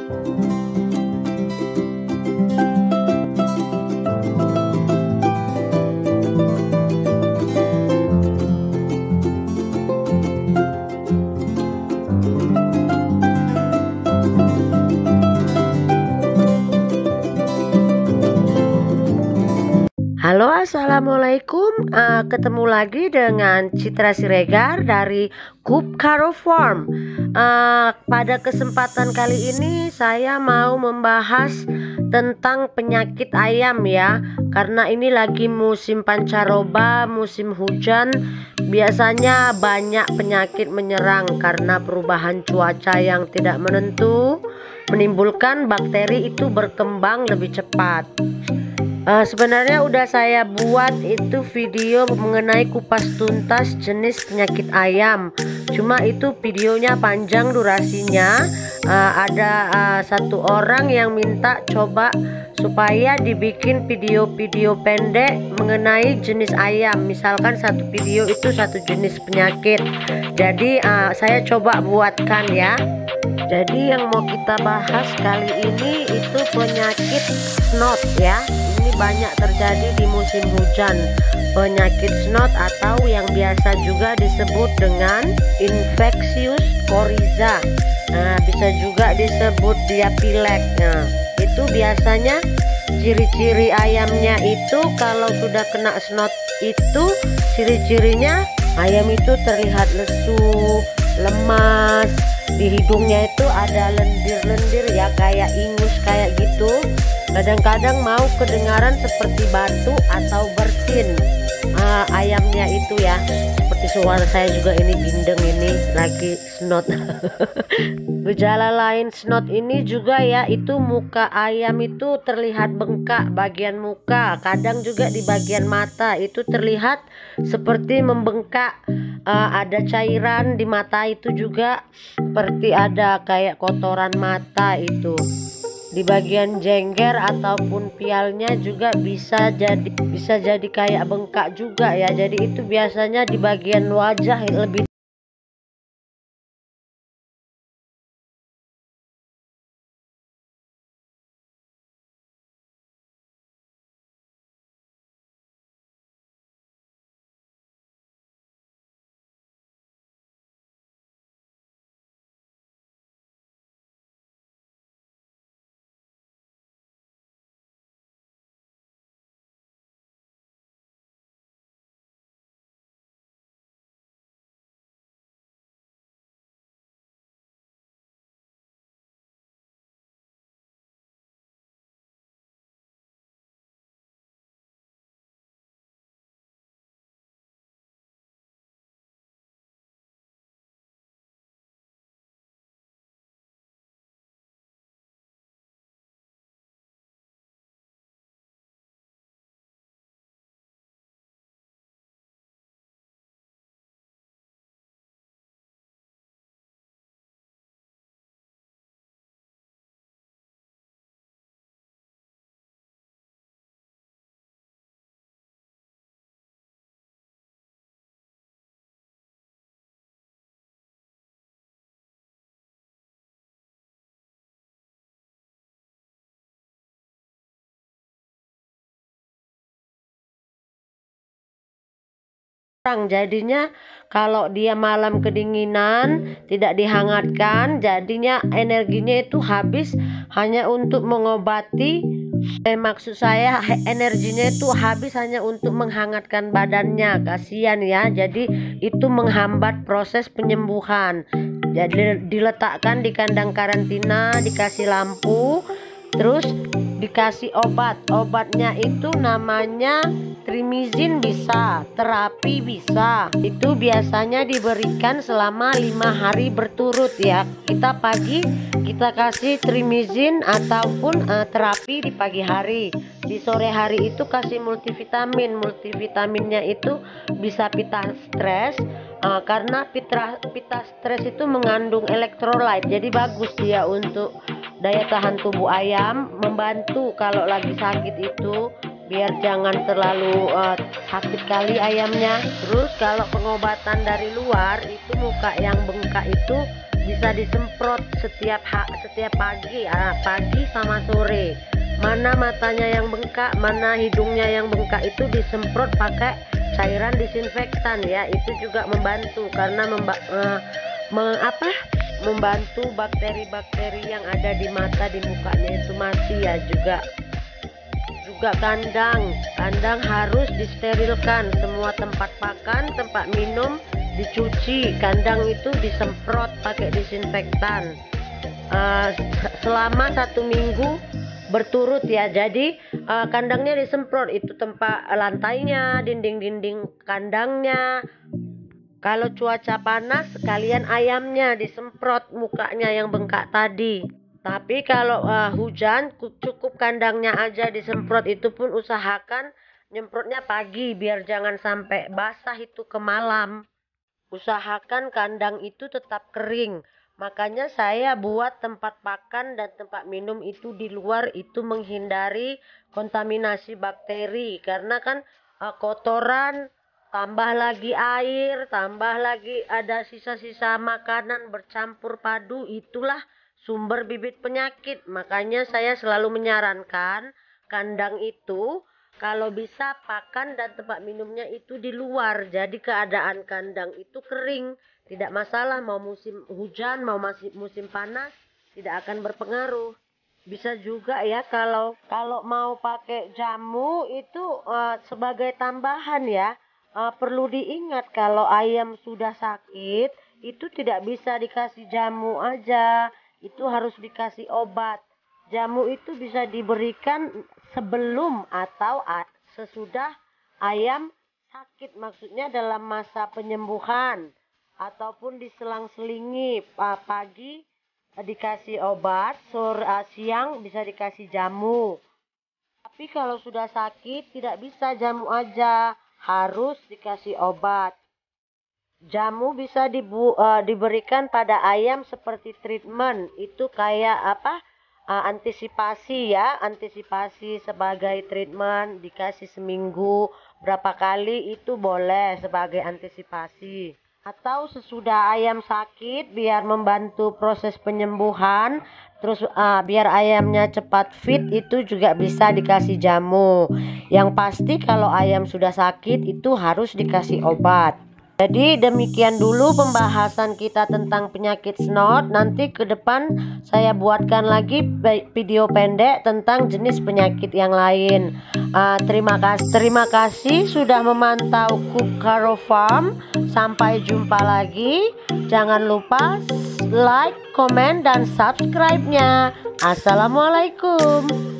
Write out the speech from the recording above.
Halo, assalamualaikum. Ketemu lagi dengan Citra Siregar dari Coop Caro Farm. Pada kesempatan kali ini saya mau membahas tentang penyakit ayam ya, karena ini lagi musim pancaroba, musim hujan. Biasanya banyak penyakit menyerang karena perubahan cuaca yang tidak menentu, menimbulkan bakteri itu berkembang lebih cepat. Sebenarnya udah saya buat itu video mengenai kupas tuntas jenis penyakit ayam. Cuma itu videonya panjang durasinya. Ada satu orang yang minta coba supaya dibikin video-video pendek mengenai jenis ayam. Misalkan satu video itu satu jenis penyakit. Jadi saya coba buatkan ya. Jadi yang mau kita bahas kali ini itu penyakit snot ya. Ini banyak terjadi di musim hujan. Penyakit snot atau yang biasa juga disebut dengan infectious coryza. Bisa juga disebut diapilek. Nah, itu biasanya ciri-ciri ayamnya itu kalau sudah kena snot itu ciri-cirinya ayam itu terlihat lesu, lemas. Di hidungnya itu ada lendir-lendir ya, kayak ingus kayak gitu. Kadang-kadang mau kedengaran seperti batu atau bersin ayamnya itu ya. Seperti suara saya juga ini bindeng, ini lagi snot. Gejala lain snot ini juga ya, itu muka ayam itu terlihat bengkak bagian muka. Kadang juga di bagian mata itu terlihat seperti membengkak. Ada cairan di mata itu juga, seperti ada kayak kotoran mata itu. Di bagian jengger ataupun pialnya juga bisa jadi kayak bengkak juga ya. Jadi itu biasanya di bagian wajah lebih. Jadinya kalau dia malam kedinginan tidak dihangatkan, jadinya energinya itu habis hanya untuk mengobati. Maksud saya energinya itu habis hanya untuk menghangatkan badannya. Kasihan ya. Jadi itu menghambat proses penyembuhan. Jadi diletakkan di kandang karantina, dikasih lampu, terus dikasih obat. Obatnya itu namanya trimizin, bisa terapi, bisa. Itu biasanya diberikan selama 5 hari berturut ya. Kita pagi kita kasih trimizin ataupun terapi di pagi hari. Di sore hari itu kasih multivitamin. Multivitaminnya itu bisa pita stres, karena pita stres itu mengandung elektrolit. Jadi bagus dia untuk daya tahan tubuh ayam, membantu kalau lagi sakit itu biar jangan terlalu sakit kali ayamnya. Terus kalau pengobatan dari luar itu muka yang bengkak itu bisa disemprot setiap pagi, pagi sama sore. Mana matanya yang bengkak, mana hidungnya yang bengkak, itu disemprot pakai cairan disinfektan ya. Itu juga membantu karena membantu bakteri-bakteri yang ada di mata, di mukanya itu mati ya. Juga kandang harus disterilkan, semua tempat makan, tempat minum dicuci, kandang itu disemprot pakai disinfektan selama 1 minggu berturut ya. Jadi kandangnya disemprot, itu tempat lantainya, dinding-dinding kandangnya. Kalau cuaca panas sekalian ayamnya disemprot mukanya yang bengkak tadi. Tapi kalau hujan cukup kandangnya aja disemprot, itu pun usahakan nyemprotnya pagi biar jangan sampai basah itu ke malam. Usahakan kandang itu tetap kering. Makanya saya buat tempat pakan dan tempat minum itu di luar, itu menghindari kontaminasi bakteri. Karena kan kotoran, tambah lagi air, tambah lagi ada sisa-sisa makanan bercampur padu, itulah sumber bibit penyakit. Makanya saya selalu menyarankan kandang itu kalau bisa pakan dan tempat minumnya itu di luar. Jadi keadaan kandang itu kering, tidak masalah mau musim hujan, mau musim panas, tidak akan berpengaruh. Bisa juga ya kalau mau pakai jamu itu sebagai tambahan ya. Perlu diingat kalau ayam sudah sakit itu tidak bisa dikasih jamu aja, itu harus dikasih obat. Jamu itu bisa diberikan sebelum atau sesudah ayam sakit, maksudnya dalam masa penyembuhan, ataupun diselang-selingi, pagi dikasih obat, siang bisa dikasih jamu. Tapi kalau sudah sakit tidak bisa jamu aja, harus dikasih obat. Jamu bisa diberikan pada ayam seperti treatment, itu kayak antisipasi ya, antisipasi sebagai treatment, dikasih seminggu berapa kali itu boleh sebagai antisipasi. Atau sesudah ayam sakit biar membantu proses penyembuhan, terus biar ayamnya cepat fit, itu juga bisa dikasih jamu. Yang pasti kalau ayam sudah sakit itu harus dikasih obat. Jadi demikian dulu pembahasan kita tentang penyakit snot. Nanti ke depan saya buatkan lagi video pendek tentang jenis penyakit yang lain. Terima kasih sudah memantau Coop Caro Farm. Sampai jumpa lagi. Jangan lupa like, komen, dan subscribe-nya. Assalamualaikum.